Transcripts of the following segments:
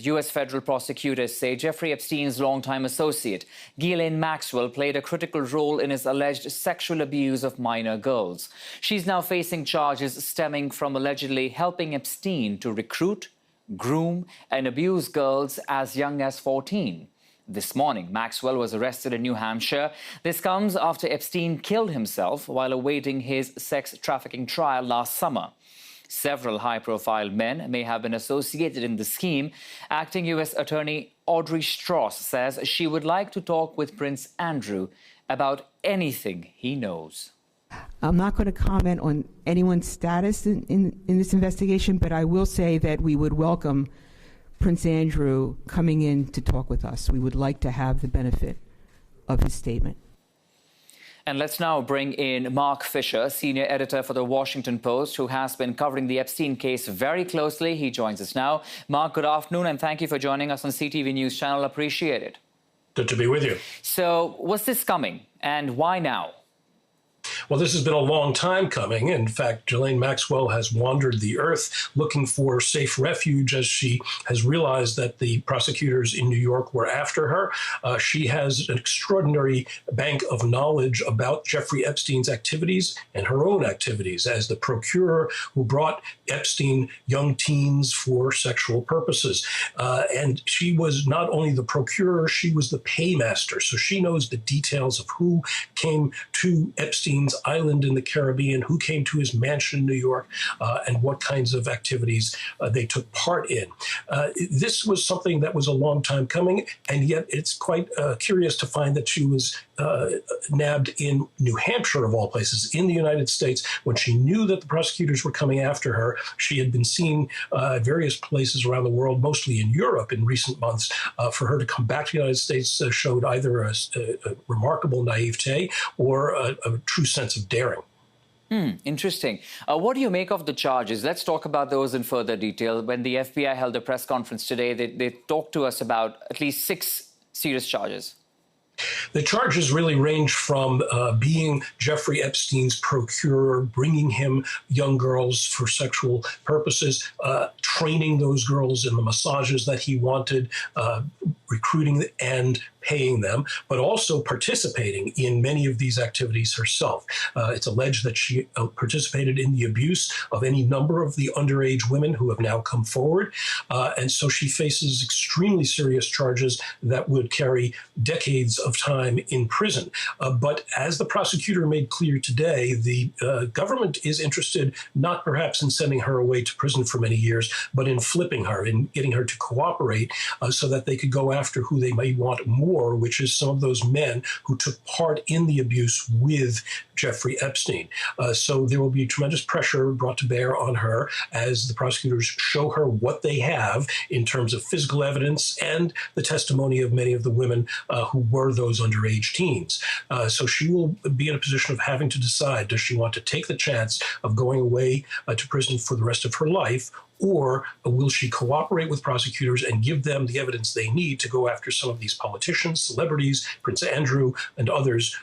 U.S. federal prosecutors say Jeffrey Epstein's longtime associate, Ghislaine Maxwell, played a critical role in his alleged sexual abuse of minor girls. She's now facing charges stemming from allegedly helping Epstein to recruit, groom and abuse girls as young as 14. This morning, Maxwell was arrested in New Hampshire. This comes after Epstein killed himself while awaiting his sex trafficking trial last summer. Several high-profile men may have been associated in the scheme. Acting U.S. Attorney Audrey Strauss says she would like to talk with Prince Andrew about anything he knows. I'm not going to comment on anyone's status in this investigation, but I will say that we would welcome Prince Andrew coming in to talk with us. We would like to have the benefit of his statement. And let's now bring in Marc Fisher, senior editor for The Washington Post, who has been covering the Epstein case very closely. He joins us now. Marc, good afternoon, and thank you for joining us on CTV News Channel. Appreciate it. Good to be with you. So, was this coming, and why now? Well, this has been a long time coming. In fact, Ghislaine Maxwell has wandered the earth looking for safe refuge as she has realized that the prosecutors in New York were after her. She has an extraordinary bank of knowledge about Jeffrey Epstein's activities and her own activities as the procurer who brought Epstein young teens for sexual purposes. And she was not only the procurer, she was the paymaster. So she knows the details of who came to Epstein's island in the Caribbean, who came to his mansion in New York, and what kinds of activities they took part in. This was something that was a long time coming, and yet it's quite curious to find that she was nabbed in New Hampshire, of all places, in the United States. When she knew that the prosecutors were coming after her, she had been seen at various places around the world, mostly in Europe in recent months. For her to come back to the United States showed either a remarkable naivete or a true sense of daring. Interesting. What do you make of the charges? Let's talk about those in further detail. When the FBI held a press conference today, they talked to us about at least 6 serious charges. The charges really range from being Jeffrey Epstein's procurer, bringing him young girls for sexual purposes, training those girls in the massages that he wanted, recruiting and paying them, but also participating in many of these activities herself. It's alleged that she participated in the abuse of any number of the underage women who have now come forward. And so she faces extremely serious charges that would carry decades of time in prison. But as the prosecutor made clear today, the government is interested not perhaps in sending her away to prison for many years, but in flipping her, in getting her to cooperate so that they could go after who they may want more, which is some of those men who took part in the abuse with Jeffrey Epstein. So there will be tremendous pressure brought to bear on her as the prosecutors show her what they have in terms of physical evidence and the testimony of many of the women who were those underage teens. So she will be in a position of having to decide, does she want to take the chance of going away to prison for the rest of her life, or will she cooperate with prosecutors and give them the evidence they need to go after some of these politicians, celebrities, Prince Andrew, and others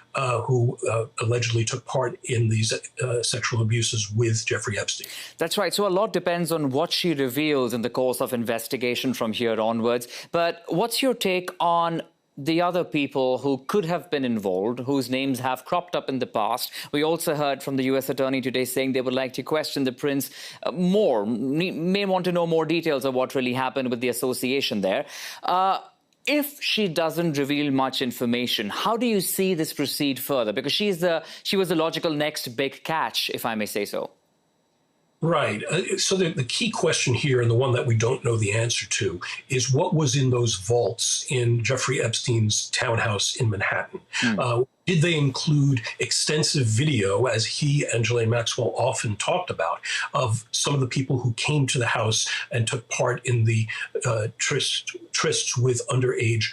who allegedly took part in these sexual abuses with Jeffrey Epstein? That's right. So a lot depends on what she reveals in the course of investigation from here onwards. But what's your take on the other people who could have been involved, whose names have cropped up in the past? We also heard from the U.S. attorney today saying they would like to question the prince more, may want to know more details of what really happened with the association there. If she doesn't reveal much information, how do you see this proceed further? Because she was the logical next big catch, if I may say so. Right. So the key question here, and the one that we don't know the answer to, is what was in those vaults in Jeffrey Epstein's townhouse in Manhattan? Did they include extensive video, as he and Ghislaine Maxwell often talked about, of some of the people who came to the house and took part in the trysts with underage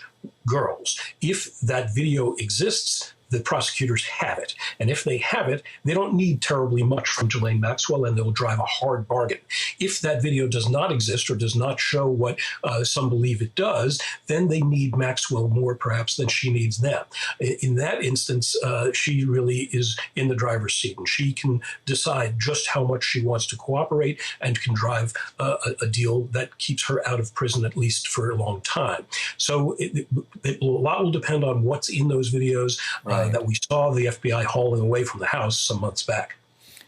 girls? If that video exists, the prosecutors have it. And if they have it, they don't need terribly much from Ghislaine Maxwell, and they'll drive a hard bargain. If that video does not exist or does not show what some believe it does, then they need Maxwell more perhaps than she needs them. In that instance, she really is in the driver's seat, and she can decide just how much she wants to cooperate and can drive a deal that keeps her out of prison at least for a long time. So a lot will depend on what's in those videos that we saw the FBI hauling away from the house some months back.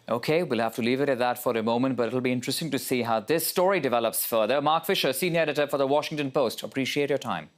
OK, we'll have to leave it at that for a moment, but it'll be interesting to see how this story develops further. Marc Fisher, senior editor for The Washington Post. Appreciate your time.